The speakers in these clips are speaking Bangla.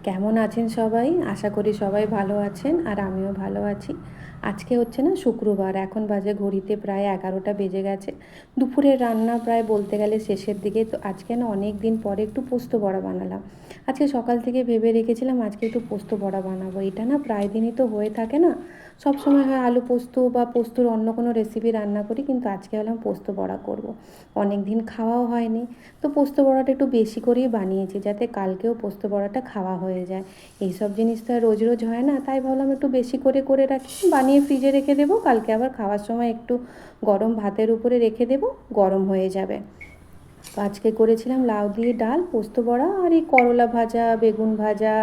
কেমন আছেন সবাই? আশা করি সবাই ভালো আছেন আর আমিও ভালো আছি। আজকে হচ্ছে না শুক্রবার, এখন বাজে ঘড়িতে প্রায় 11টা বেজে গেছে। দুপুরের রান্না প্রায় বলতে গেলে শেষের দিকে। তো আজকে না অনেক দিন পরে একটু পোস্ত বড়া বানালাম। আজকে সকাল থেকে ভেবে রেখেছিলাম আজকে একটু পোস্ত বড়া বানাবো। এটা না প্রায় দিনই তো হয়ে থাকে না। সব সময় হয় আলু পোস্ত বা পোস্তর অন্য কোনো রেসিপি রান্না করি, কিন্তু আজকে ভাবলাম পোস্ত বড়া করব। অনেক দিন খাওয়াও হয়নি। তো পোস্ত বড়াটা একটু বেশি করেই বানিয়েছি যাতে কালকেও পোস্ত বড়াটা খাওয়া হয়ে যায়। এইসব জিনিস তো আর রোজ রোজ হয় না, তাই ভাবলাম একটু বেশি করে করে রাখি, বানিয়ে ফ্রিজে রেখে দেবো, কালকে আবার খাওয়ার সময় একটু গরম ভাতের উপরে রেখে দেবো, গরম হয়ে যাবে। তো আজকে করেছিলাম লাউ দিয়ে ডাল, পোস্ত বড়া আর এই করলা ভাজা, বেগুন ভাজা,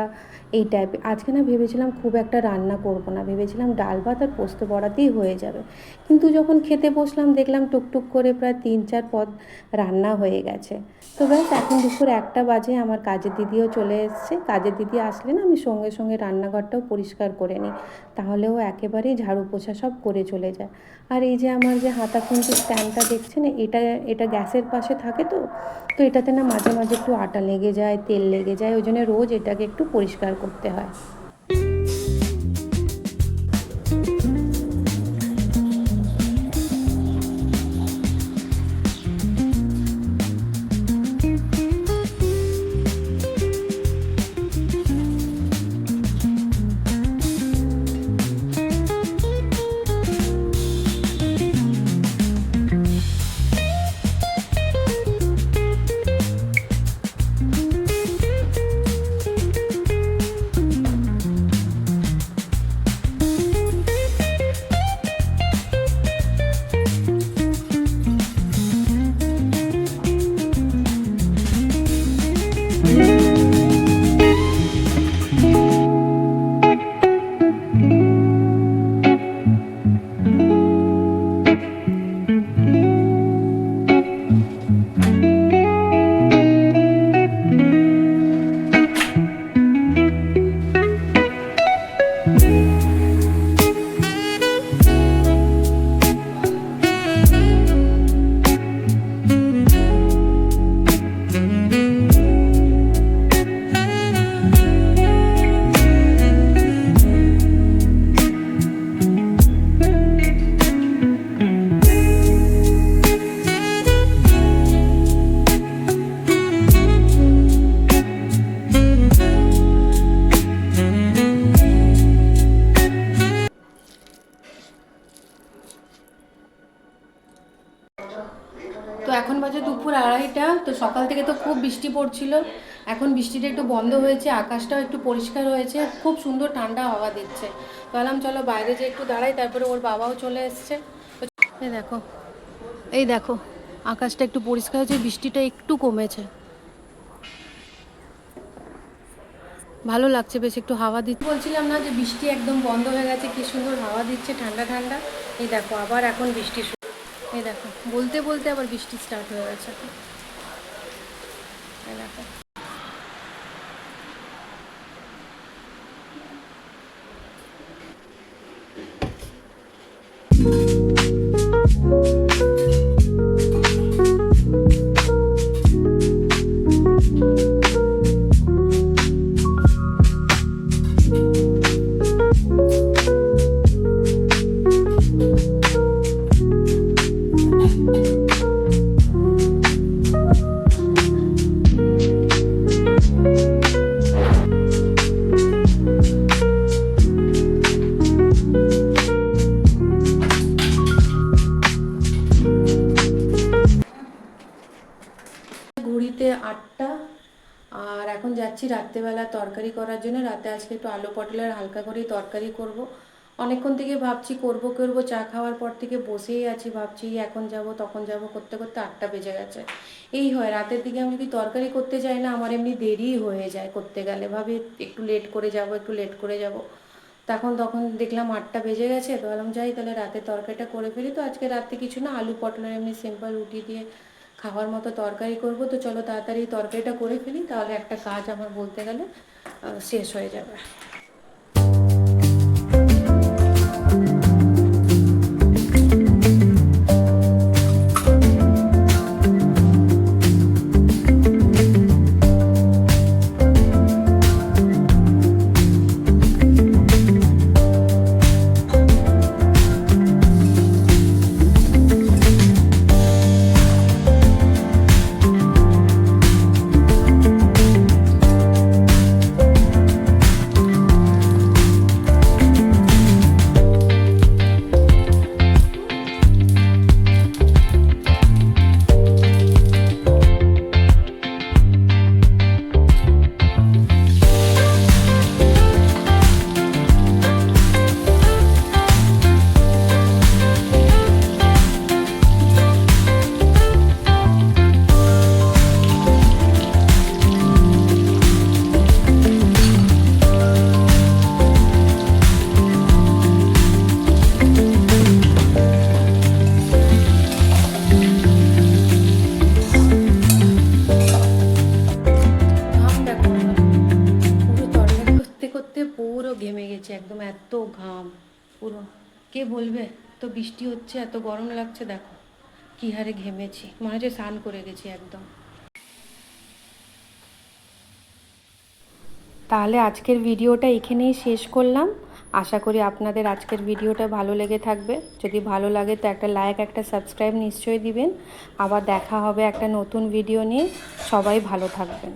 এই টাইপের। আজকে না ভেবেছিলাম খুব একটা রান্না করব না, ভেবেছিলাম ডাল ভাত আর পোস্ত বড়াতেই হয়ে যাবে। কিন্তু যখন খেতে বসলাম দেখলাম টুকটুক করে প্রায় 3-4 পদ রান্না হয়ে গেছে। তো ব্যাস, এখন দুপুর 1টা বাজে, আমার কাজের দিদিও চলে এসছে। কাজের দিদি আসলে না আমি সঙ্গে সঙ্গে রান্নাঘরটাও পরিষ্কার করে নিই, তাহলেও একেবারেই ঝাড়ু পোছা সব করে চলে যায়। আর এই যে আমার যে হাতা খুন্তি স্ট্যান্ডটা দেখছেন, এটা এটা গ্যাসের পাশে থাকে। তো তো এটাতে না মাঝে মাঝে একটু আটা লেগে যায়, তেল লেগে যায়, ওই জন্য রোজ এটাকে একটু পরিষ্কার করতে হয়। তো এখন বাজে দুপুর 2:30। তো সকাল থেকে তো খুব বৃষ্টি পড়ছিল, এখন বৃষ্টিটা একটু বন্ধ হয়েছে, আকাশটাও একটু পরিষ্কার হয়েছে, খুব সুন্দর ঠান্ডা হাওয়া দিচ্ছে। বললাম চলো বাইরে যে একটু দাঁড়াই, তারপরে ওর বাবাও চলে এসছে। এই দেখো, এই দেখো, আকাশটা একটু পরিষ্কার হয়েছে, বৃষ্টিটা একটু কমেছে, ভালো লাগছে, বেশ একটু হাওয়া দিচ্ছে। বলছিলাম না যে বৃষ্টি একদম বন্ধ হয়ে গেছে, কি সুন্দর হাওয়া দিচ্ছে, ঠান্ডা ঠান্ডা। এই দেখো আবার এখন বৃষ্টি, এই দেখো বলতে বলতে আবার বৃষ্টি স্টার্ট হয়ে গেছে। এই দেখো, ঘড়িতে 8টা। আর এখন যাচ্ছি রাত্রেবেলা তরকারি করার জন্য। রাতে আজকে একটু আলু পটলের হালকা করেই তরকারি করব। অনেকক্ষণ থেকে ভাবছি করব করব, চা খাওয়ার পর থেকে বসেই আছি, ভাবছি এখন যাব তখন যাব করতে করতে 8টা বেজে গেছে। এই হয় রাতের দিকে আমি যদি তরকারি করতে যাই না, আমার এমনি দেরি হয়ে যায় করতে গেলে, ভাবি একটু লেট করে যাব, একটু লেট করে যাব। তখন দেখলাম 8টা বেজে গেছে, তো ভাবলাম যাই তাহলে রাতে তরকারিটা করে ফেলি। তো আজকে রাতে কিছু না, আলু পটলের এমনি সিম্পল রুটি দিয়ে খাওয়ার মতো তরকারি করব। তো চলো তাড়াতাড়ি তরকারিটা করে ফেলি, তাহলে একটা কাজ আমার বলতে গেলে শেষ হয়ে যাবে। ঘেমে গেছি একদম, এত ঘাম পুরো। কে বলবে, তো বৃষ্টি হচ্ছে, এত গরম লাগছে, দেখো কী হারে ঘেমেছি, মনে হচ্ছে স্নান করে গেছি একদম। তাহলে আজকের ভিডিওটা এখানেই শেষ করলাম। আশা করি আপনাদের আজকের ভিডিওটা ভালো লেগে থাকবে। যদি ভালো লাগে তো একটা লাইক, একটা সাবস্ক্রাইব নিশ্চয়ই দিবেন। আবার দেখা হবে একটা নতুন ভিডিও নিয়ে। সবাই ভালো থাকবেন।